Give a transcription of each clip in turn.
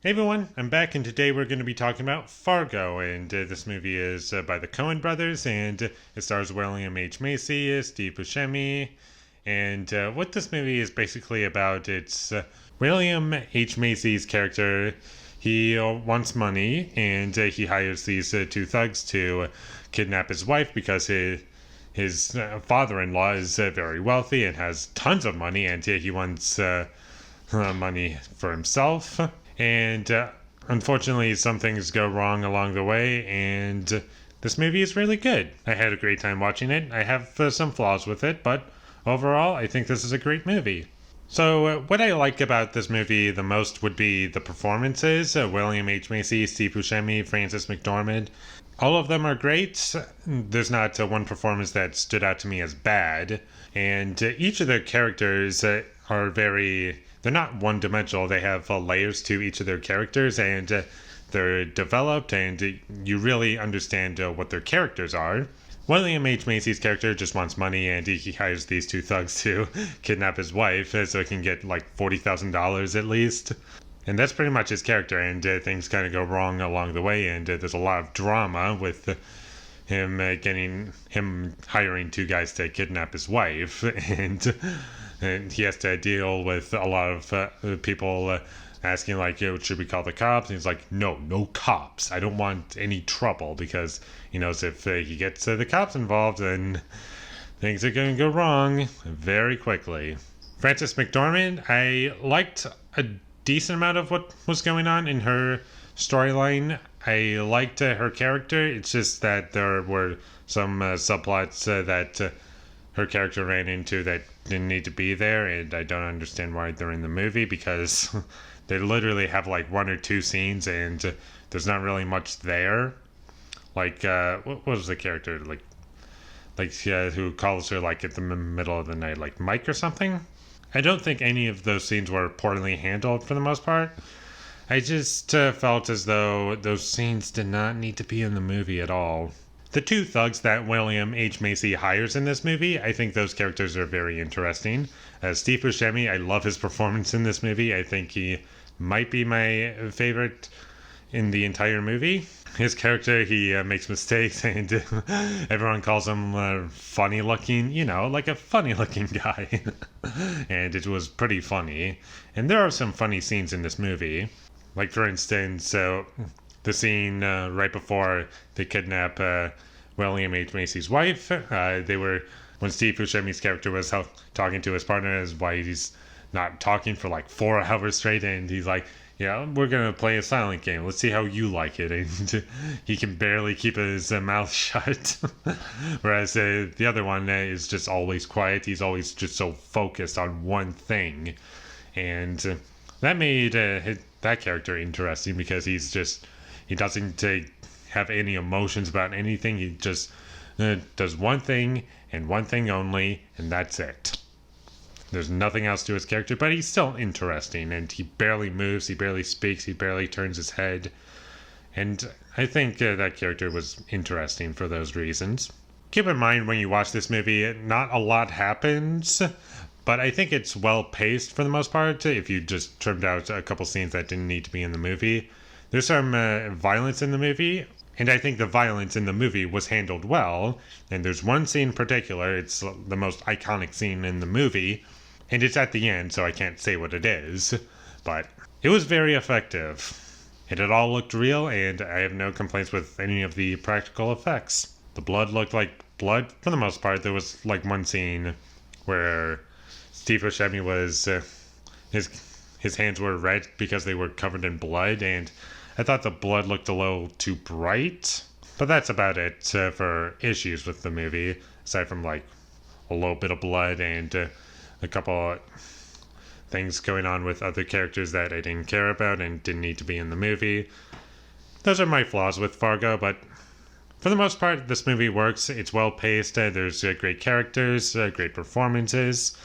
Hey everyone, I'm back, and today we're going to be talking about Fargo. And this movie is by the Coen brothers, and it stars William H. Macy, Steve Buscemi. And what this movie is basically about, it's William H. Macy's character. He wants money, and he hires these two thugs to kidnap his wife because his father-in-law is very wealthy and has tons of money, and he wants money for himself. And unfortunately, some things go wrong along the way, and this movie is really good. I had a great time watching it. I have some flaws with it, but overall, I think this is a great movie. So, what I like about this movie the most would be the performances. William H. Macy, Steve Buscemi, Frances McDormand. All of them are great. There's not one performance that stood out to me as bad. And each of the characters are very... They're not one-dimensional. They have layers to each of their characters, and they're developed, and you really understand what their characters are. William H. Macy's character just wants money, and he hires these two thugs to kidnap his wife so he can get like $40,000 at least. And that's pretty much his character, and things kind of go wrong along the way, and there's a lot of drama with him hiring two guys to kidnap his wife, and he has to deal with a lot of people asking like, should we call the cops? And he's like, no cops. I don't want any trouble, because he knows if he gets the cops involved, then things are going to go wrong very quickly. Frances McDormand, I liked a decent amount of what was going on in her storyline. I liked her character. It's just that there were some subplots that her character ran into that didn't need to be there, and I don't understand why they're in the movie, because they literally have like one or two scenes, and there's not really much there. Like, what was the character? Who calls her like at the middle of the night, like Mike or something? I don't think any of those scenes were poorly handled for the most part. I just felt as though those scenes did not need to be in the movie at all. The two thugs that William H. Macy hires in this movie, I think those characters are very interesting. Steve Buscemi, I love his performance in this movie. I think he might be my favorite in the entire movie. His character, he makes mistakes, and everyone calls him funny looking, like a funny looking guy. And it was pretty funny. And there are some funny scenes in this movie. Like, for instance, the scene right before they kidnap William H. Macy's wife. When Steve Buscemi's character was talking to his partner, is why he's not talking for like 4 hours straight, and he's like, yeah, we're going to play a silent game. Let's see how you like it. And he can barely keep his mouth shut. Whereas the other one is just always quiet. He's always just so focused on one thing. And that made that character interesting, because he doesn't have any emotions about anything. He just does one thing and one thing only, and that's it. There's nothing else to his character, but he's still interesting, and he barely moves, he barely speaks, he barely turns his head. And I think that character was interesting for those reasons. Keep in mind when you watch this movie, not a lot happens, but I think it's well paced for the most part, if you just trimmed out a couple scenes that didn't need to be in the movie. There's some violence in the movie, and I think the violence in the movie was handled well. And there's one scene in particular, it's the most iconic scene in the movie, and it's at the end, so I can't say what it is, but it was very effective. It had all looked real, and I have no complaints with any of the practical effects. The blood looked like blood for the most part. There was like one scene where Steve Buscemi was his hands were red because they were covered in blood, and I thought the blood looked a little too bright. But that's about it for issues with the movie, aside from like a little bit of blood and a couple things going on with other characters that I didn't care about and didn't need to be in the movie. Those are my flaws with Fargo, but for the most part, this movie works. It's well paced. There's great characters, great performances,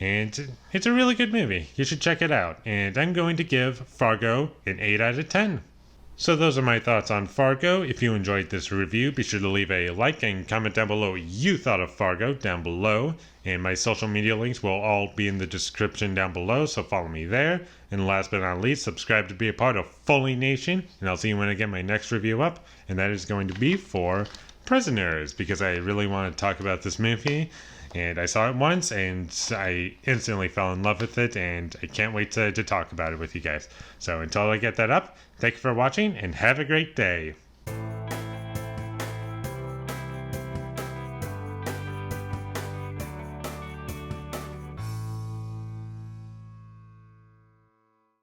and it's a really good movie. You should check it out. And I'm going to give Fargo an 8 out of 10. So those are my thoughts on Fargo. If you enjoyed this review, be sure to leave a like and comment down below what you thought of Fargo down below. And my social media links will all be in the description down below, so follow me there. And last but not least, subscribe to be a part of Foley Nation. And I'll see you when I get my next review up. And that is going to be for Prisoners, because I really want to talk about this movie. And I saw it once, and I instantly fell in love with it, and I can't wait to talk about it with you guys. So until I get that up, thank you for watching, and have a great day.